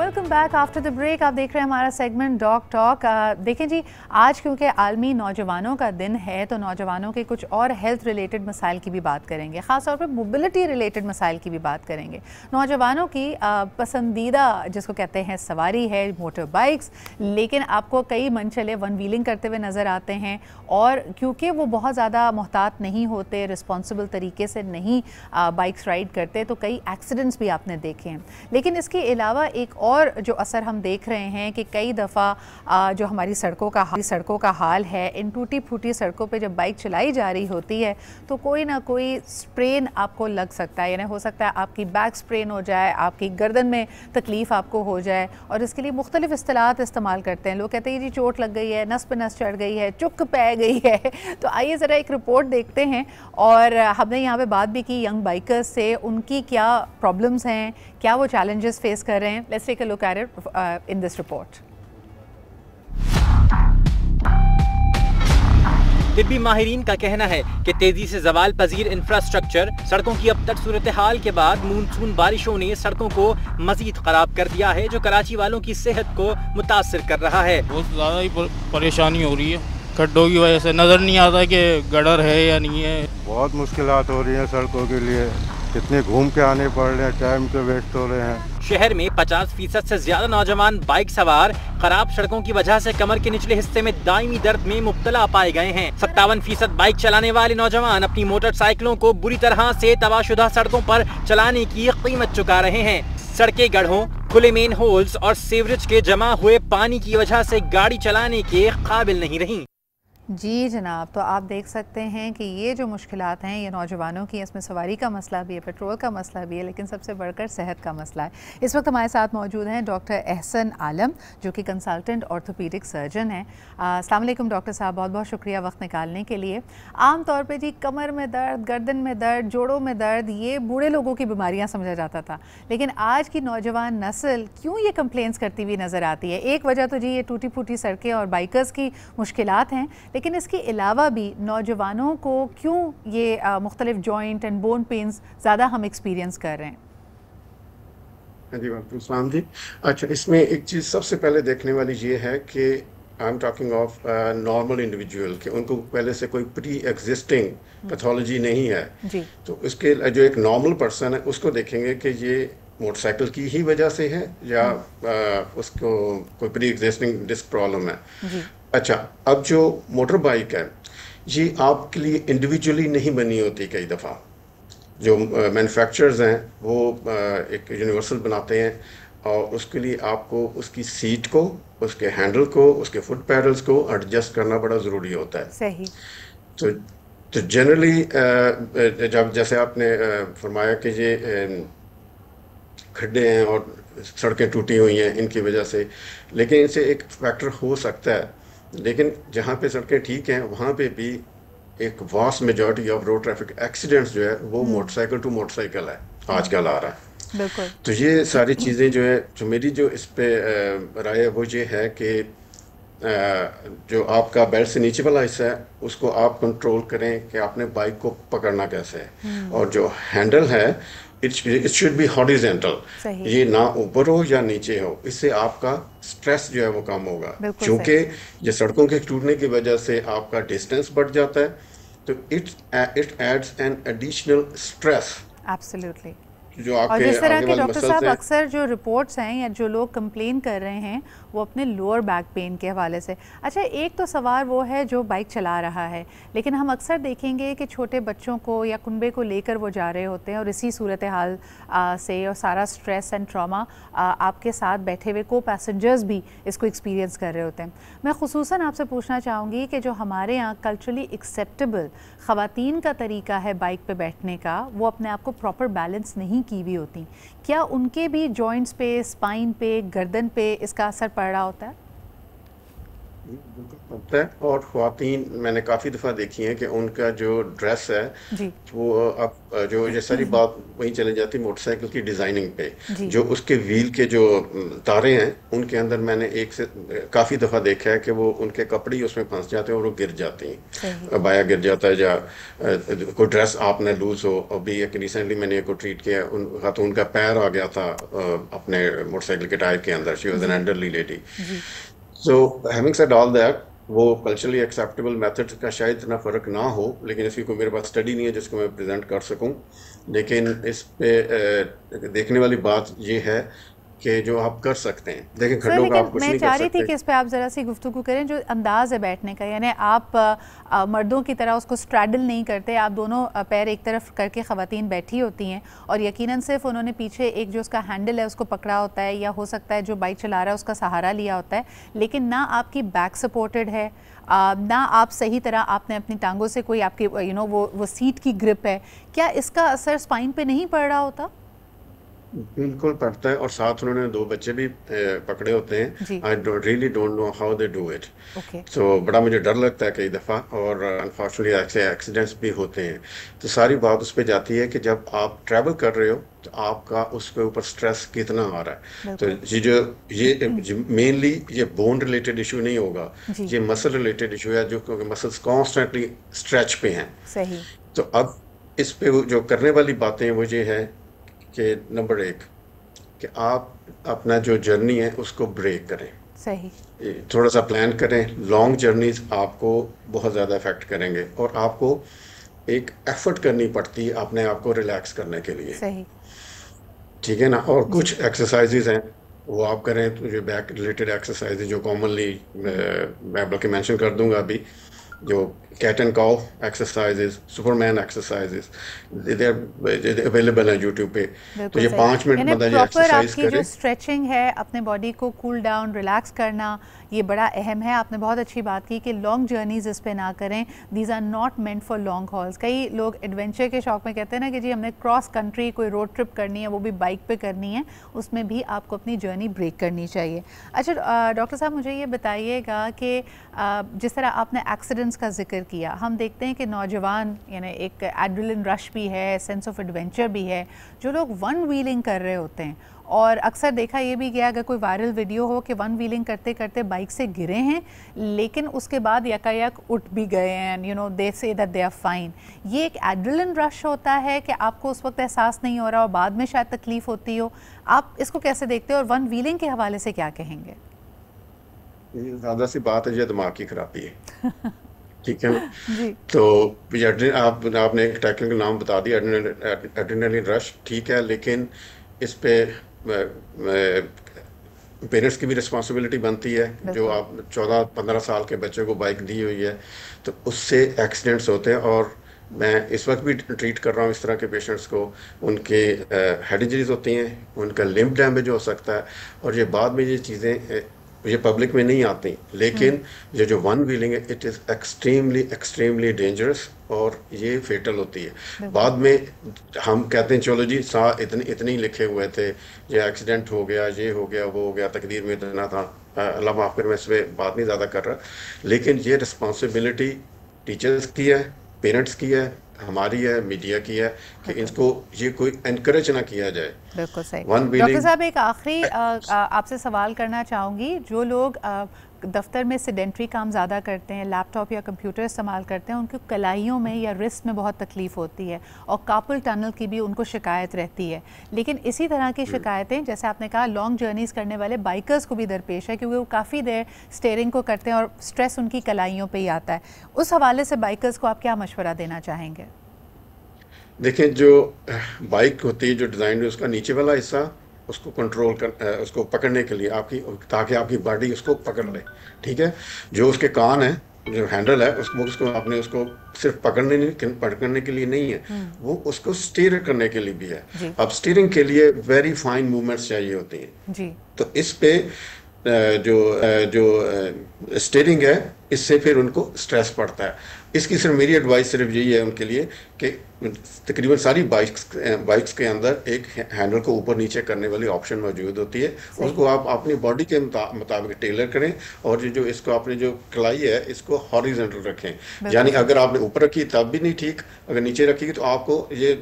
Welcome back after the break. आप देख रहे हैं हमारा सेगमेंट डॉग टॉक। देखें जी, आज क्योंकि आलमी नौजवानों का दिन है तो नौजवानों के कुछ और हेल्थ रिलेटेड मसाइल की भी बात करेंगे, ख़ास तौर पे मोबिलिटी रिलेटेड मसाइल की भी बात करेंगे। नौजवानों की पसंदीदा जिसको कहते हैं सवारी है मोटर बाइक्स, लेकिन आपको कई मन चले वन व्हीलिंग करते हुए नज़र आते हैं और क्योंकि वो बहुत ज़्यादा मोहतात नहीं होते, रिस्पॉन्सिबल तरीके से नहीं बाइक्स राइड करते, तो कई एक्सीडेंट्स भी आपने देखे हैं। लेकिन इसके अलावा एक और जो असर हम देख रहे हैं कि कई दफ़ा जो हमारी सड़कों का हाल है, इन टूटी फूटी सड़कों पे जब बाइक चलाई जा रही होती है तो कोई ना कोई स्प्रेन आपको लग सकता है। यानी हो सकता है आपकी बैक स्प्रेन हो जाए, आपकी गर्दन में तकलीफ़ आपको हो जाए, और इसके लिए मुख्तलिफ इस्तिलाहात इस्तेमाल करते हैं। लोग कहते हैं जी चोट लग गई है, नस पे नस चढ़ गई है, चुक पै गई है। तो आइए ज़रा एक रिपोर्ट देखते हैं। और हमने यहाँ पे बात भी की यंग बाइकर्स से, उनकी क्या प्रॉब्लम्स हैं, क्या वो चैलेंजेस फेस कर रहे हैं। Let's take a look at it in this report. तिब्बी माहिरीन का कहना है कि तेजी से जवाल पजीर इंफ्रास्ट्रक्चर, सड़कों की अब तक सूरत हाल के बाद मानसून बारिशों ने सड़कों को मजीद खराब कर दिया है, जो कराची वालों की सेहत को मुतासिर कर रहा है। बहुत ज़्यादा ही परेशानी हो रही है, खड्डों की वजह से नज़र नहीं आता कि गटर है या नहीं है। बहुत मुश्किलात हो रही हैं सड़कों के लिए, कितने घूम के आने पड़ रहे हैं, टाइम के वेस्ट हो रहे हैं। शहर में 50% से ज्यादा नौजवान बाइक सवार खराब सड़कों की वजह से कमर के निचले हिस्से में दायमी दर्द में मुब्तला पाए गए हैं। 57% बाइक चलाने वाले नौजवान अपनी मोटरसाइकिलों को बुरी तरह से तबाहशुदा सड़कों पर चलाने की कीमत चुका रहे हैं। सड़कें गड्ढों, खुले मेन होल्स और सीवरेज के जमा हुए पानी की वजह से गाड़ी चलाने के काबिल नहीं रही। जी जनाब, तो आप देख सकते हैं कि ये जो मुश्किलात हैं ये नौजवानों की, इसमें सवारी का मसला भी है, पेट्रोल का मसला भी है, लेकिन सबसे बढ़कर सेहत का मसला है। इस वक्त हमारे साथ मौजूद हैं डॉक्टर एहसन आलम, जो कि कंसल्टेंट ऑर्थोपीडिक सर्जन हैं। अस्सलाम वालेकुम डॉक्टर साहब, बहुत बहुत शुक्रिया वक्त निकालने के लिए। आम तौर पे जी कमर में दर्द, गर्दन में दर्द, जोड़ों में दर्द, ये बूढ़े लोगों की बीमारियाँ समझा जाता था, लेकिन आज की नौजवान नस्ल क्यों ये कंप्लेंट्स करती हुई नज़र आती है? एक वजह तो जी ये टूटी फूटी सड़कें और बाइकर्स की मुश्किलात हैं, लेकिन इसके अलावा भी नौजवानों को क्यों ये मुख्तलिफ जॉइंट एंड बोन पेन्स ज़्यादा हम एक्सपीरियंस कर रहे हैं? जी वालेकुम जी। अच्छा, इसमें एक चीज़ सबसे पहले देखने वाली ये है कि I am talking of normal individual, कि उनको पहले से कोई प्री एग्जिस्टिंग पैथोलॉजी नहीं है जी। तो इसके जो एक नॉर्मल पर्सन है उसको देखेंगे कि ये मोटरसाइकिल की ही वजह से है या उसको कोई प्री एग्जिस्टिंग डिस्क प्रॉब्लम है जी। अच्छा, अब जो मोटर बाइक है ये आपके लिए इंडिविजुअली नहीं बनी होती। कई दफ़ा जो मैन्युफैक्चरर्स हैं वो एक यूनिवर्सल बनाते हैं और उसके लिए आपको उसकी सीट को, उसके हैंडल को, उसके फुट पैडल्स को एडजस्ट करना बड़ा ज़रूरी होता है। सही। तो जनरली जब जैसे आपने फरमाया कि ये खड्डे हैं और सड़कें टूटी हुई हैं इनकी वजह से, लेकिन इनसे एक फैक्टर हो सकता है, लेकिन जहाँ पे सड़कें ठीक हैं वहाँ पे भी एक vast majority of road traffic accidents जो है वो मोटरसाइकिल टू मोटरसाइकिल है आजकल आ रहा है। बिल्कुल। तो ये सारी चीज़ें जो है, जो मेरी जो इस पे राय है वो ये है कि जो आपका बेल्ट से नीचे वाला हिस्सा है उसको आप कंट्रोल करें कि आपने बाइक को पकड़ना कैसे है, और जो हैंडल है इट शुड बी हॉरिजॉन्टल, ये ना ऊपर हो या नीचे हो, इससे आपका स्ट्रेस जो है वो कम होगा। क्योंकि ये सड़कों के टूटने की वजह से आपका डिस्टेंस बढ़ जाता है, तो it adds an additional stress. Absolutely. जो और जिस तरह के डॉक्टर साहब अक्सर जो रिपोर्ट्स हैं या जो लोग कंप्लेन कर रहे हैं वो अपने लोअर बैक पेन के हवाले से। अच्छा, एक तो सवाल वो है जो बाइक चला रहा है, लेकिन हम अक्सर देखेंगे कि छोटे बच्चों को या कुनबे को लेकर वो जा रहे होते हैं और इसी सूरत हाल से और सारा स्ट्रेस एंड ट्रॉमा आपके साथ बैठे हुए को पैसेंजर्स भी इसको एक्सपीरियंस कर रहे होते हैं। मैं खुसूसन आपसे पूछना चाहूँगी कि जो हमारे यहाँ कल्चरली एक्सेप्टेबल ख़वातीन का तरीका है बाइक पर बैठने का, वो अपने आप को प्रॉपर बैलेंस नहीं की भी होती, क्या उनके भी जॉइंट्स पे, स्पाइन पे, गर्दन पे इसका असर पड़ रहा होता है? बिल्कुल पड़ता है। और ख्वातीन मैंने काफ़ी दफ़ा देखी हैं कि उनका जो ड्रेस है जी वो अब जो ये सारी बात वहीं चली जाती मोटरसाइकिल की डिज़ाइनिंग पे। जी जो उसके व्हील के जो तारे हैं उनके अंदर मैंने एक से काफ़ी दफ़ा देखा है कि वो उनके कपड़े ही उसमें फंस जाते हैं और वो गिर जाती सही हैं, बाया गिर जाता है, या कोई ड्रेस आपने लूज हो। अभी एक रिसेंटली मैंने एक को ट्रीट किया, खातून का पैर आ गया था अपने मोटरसाइकिल के टायर के अंदर। शी वॉज एन जी एल्डरली लेडी। जी so having said all that, वो कल्चरली एक्सेप्टेबल मेथड का शायद इतना फ़र्क ना हो, लेकिन इसकी कोई मेरे पास स्टडी नहीं है जिसको मैं प्रेजेंट कर सकूं। लेकिन इस पे देखने वाली बात ये है कि जो आप कर सकते हैं, देखें सर, खड्डों का लेकिन आप कुछ मैं नहीं चाह कर रही थी सकते। कि इस पे आप ज़रा सी गुफ्तगू करें, जो अंदाज़ है बैठने का, यानी आप मर्दों की तरह उसको स्ट्रैडल नहीं करते, आप दोनों पैर एक तरफ करके ख़वातीन बैठी होती हैं और यकीनन सिर्फ उन्होंने पीछे एक जो उसका हैंडल है उसको पकड़ा होता है, या हो सकता है जो बाइक चला रहा है उसका सहारा लिया होता है, लेकिन ना आपकी बैक सपोर्टेड है, ना आप सही तरह आपने अपनी टांगों से कोई आपकी वो सीट की ग्रिप है। क्या इसका असर स्पाइन पे नहीं पड़ रहा होता? बिल्कुल पड़ता है, और साथ उन्होंने 2 बच्चे भी पकड़े होते हैं। जी I really don't know how they do it. Okay तो बड़ा मुझे डर लगता है कई दफ़ा, और अनफॉर्चुनेटली ऐसे एक्सीडेंट्स भी होते हैं। तो सारी बात उस पर जाती है कि जब आप ट्रैवल कर रहे हो तो आपका उसके ऊपर स्ट्रेस कितना आ रहा है। तो बिल्कुल ये मेनली ये बोन रिलेटेड इशू नहीं होगा, जी ये मसल रिलेटेड इशू है, जो क्योंकि मसल्स कॉन्स्टेंटली स्ट्रेच पे हैं। सही तो अब इस पे जो करने वाली बातें वो ये है कि नंबर 1 कि आप अपना जो जर्नी है उसको ब्रेक करें, सही थोड़ा सा प्लान करें। लॉन्ग जर्नीज आपको बहुत ज़्यादा इफेक्ट करेंगे, और आपको एक एफर्ट करनी पड़ती है अपने आप को रिलैक्स करने के लिए, सही ठीक है ना। और जी कुछ एक्सरसाइजेज हैं वो आप करें, तो जो बैक रिलेटेड एक्सरसाइजेज जो कॉमनली मैं बल्कि मेंशन कर दूंगा अभी, जो cat and cow exercises, superman exercises, available है यूट्यूब पे। तो बिल्कुल ये सही, 5 मिनट यानी बंदा ये प्रॉपर एक्सरसाइज आपकी जो करे। स्ट्रेचिंग है, अपने बॉडी को कूल डाउन रिलैक्स करना, ये बड़ा अहम है। आपने बहुत अच्छी बात की कि लॉन्ग जर्नीज इस पे ना करें, these are not meant for long hauls. कई लोग एडवेंचर के शौक में कहते हैं ना कि जी हमने क्रॉस कंट्री कोई रोड ट्रिप करनी है, वो भी बाइक पे करनी है, उसमें भी आपको अपनी जर्नी ब्रेक करनी चाहिए। अच्छा डॉक्टर साहब, मुझे ये बताइएगा कि जिस तरह आपने एक्सीडेंट्स का जिक्र किया, हम देखते हैं कि नौजवान, यानी एक एड्रेनलिन रश भी है, सेंस ऑफ एडवेंचर भी है, जो लोग वन व्हीलिंग कर रहे होते हैं, और अक्सर देखा ये भी गया, अगर कोई वायरल वीडियो हो कि वन व्हीलिंग करते करते बाइक से गिरे हैं, लेकिन उसके बाद यकायक उठ भी गए हैं, दे say that they are fine. ये एक एड्रेनलिन रश होता है कि आपको उस वक्त एहसास नहीं हो रहा और बाद में शायद तकलीफ होती हो, आप इसको कैसे देखते हो और वन व्हीलिंग के हवाले से क्या कहेंगे? ये ज़्यादा सी बात है, ये दिमाग की खराबी है, ठीक है ना। जी तो आपने एक टेक्निकल नाम बता दिया, एड्रेनलिन रश, ठीक है, लेकिन इस पे पेरेंट्स की भी रिस्पॉन्सिबिलिटी बनती है। जो बिल्कुल आप 14-15 साल के बच्चे को बाइक दी हुई है, तो उससे एक्सीडेंट्स होते हैं। और मैं इस वक्त भी ट्रीट कर रहा हूँ इस तरह के पेशेंट्स को, उनके हेड इंजरीज होती हैं, उनका लिम्ब डैमेज हो सकता है, और ये बाद में ये चीज़ें ये पब्लिक में नहीं आती। लेकिन ये जो वन व्हीलिंग है, it is extremely extremely dangerous, और ये फेटल होती है। बाद में हम कहते हैं चलो जी इतने ही लिखे हुए थे, ये एक्सीडेंट हो गया, ये हो गया, वो हो गया, तकदीर में इतना था, अल्लाह माफ़ करे, मैं इस पर बात नहीं ज़्यादा कर रहा। लेकिन ये रिस्पॉन्सिबिलिटी टीचर्स की है, पेरेंट्स की है, हमारी है, मीडिया की है, कि इसको ये कोई एनकरेज ना किया जाए। बिल्कुल सही। वन डॉक्टर व्हीलिंग साहब, एक आखिरी आपसे सवाल करना चाहूँगी, जो लोग दफ्तर में सेडेंट्री काम ज़्यादा करते हैं, लैपटॉप या कंप्यूटर इस्तेमाल करते हैं, उनकी कलाइयों में या रिस्ट में बहुत तकलीफ होती है, और कार्पल टनल की भी उनको शिकायत रहती है। लेकिन इसी तरह की शिकायतें, जैसे आपने कहा, लॉन्ग जर्नीज़ करने वाले बाइकर्स को भी दरपेश है, क्योंकि वो काफ़ी देर स्टीयरिंग को करते हैं और स्ट्रेस उनकी कलाइयों पर ही आता है। उस हवाले से बाइकर्स को आप क्या मशवरा देना चाहेंगे? देखें, जो बाइक होती है, जो डिज़ाइन है, उसका नीचे वाला हिस्सा उसको कंट्रोल कर, उसको पकड़ने के लिए आपकी, ताकि आपकी बॉडी उसको पकड़ ले, ठीक है। जो उसके कान है, जो हैंडल है, उसको आपने उसको सिर्फ पकड़ने के लिए नहीं है, वो उसको स्टीयर करने के लिए भी है। अब स्टीयरिंग के लिए वेरी फाइन मूवमेंट्स चाहिए होती हैं। जी तो इस पे जो स्टीयरिंग है इससे फिर उनको स्ट्रेस पड़ता है। इसकी सिर्फ मेरी एडवाइस सिर्फ यही है उनके लिए कि तकरीबन सारी बाइक्स के अंदर एक हैंडल को ऊपर नीचे करने वाली ऑप्शन मौजूद होती है, उसको आप अपनी बॉडी के मुताबिक टेलर करें और जो इसको आपने जो कलाई है इसको हॉरिजॉन्टल रखें। यानी अगर आपने ऊपर रखी तब भी नहीं ठीक, अगर नीचे रखी तो आपको ये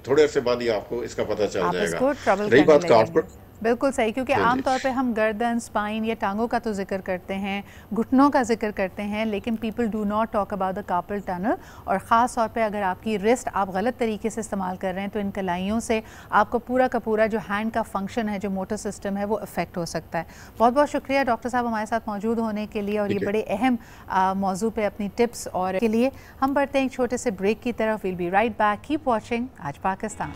थोड़े अरसे बाद ही आपको इसका पता चल जाएगा। रही बात कार्पेट, बिल्कुल सही, क्योंकि आमतौर पे हम गर्दन, स्पाइन या टांगों का तो जिक्र करते हैं, घुटनों का जिक्र करते हैं, लेकिन people do not talk about the carpal tunnel. और ख़ास तौर पे अगर आपकी रिस्ट आप गलत तरीके से इस्तेमाल कर रहे हैं तो इन कलाइयों से आपको पूरा का पूरा जो हैंड का फंक्शन है, जो मोटर सिस्टम है, वो इफेक्ट हो सकता है। बहुत बहुत शुक्रिया डॉक्टर साहब हमारे साथ मौजूद होने के लिए और ये बड़े अहम मौजू पे अपनी टिप्स और के लिए। हम बढ़ते हैं एक छोटे से ब्रेक की तरफ। Will be right back, keep watching आज पाकिस्तान।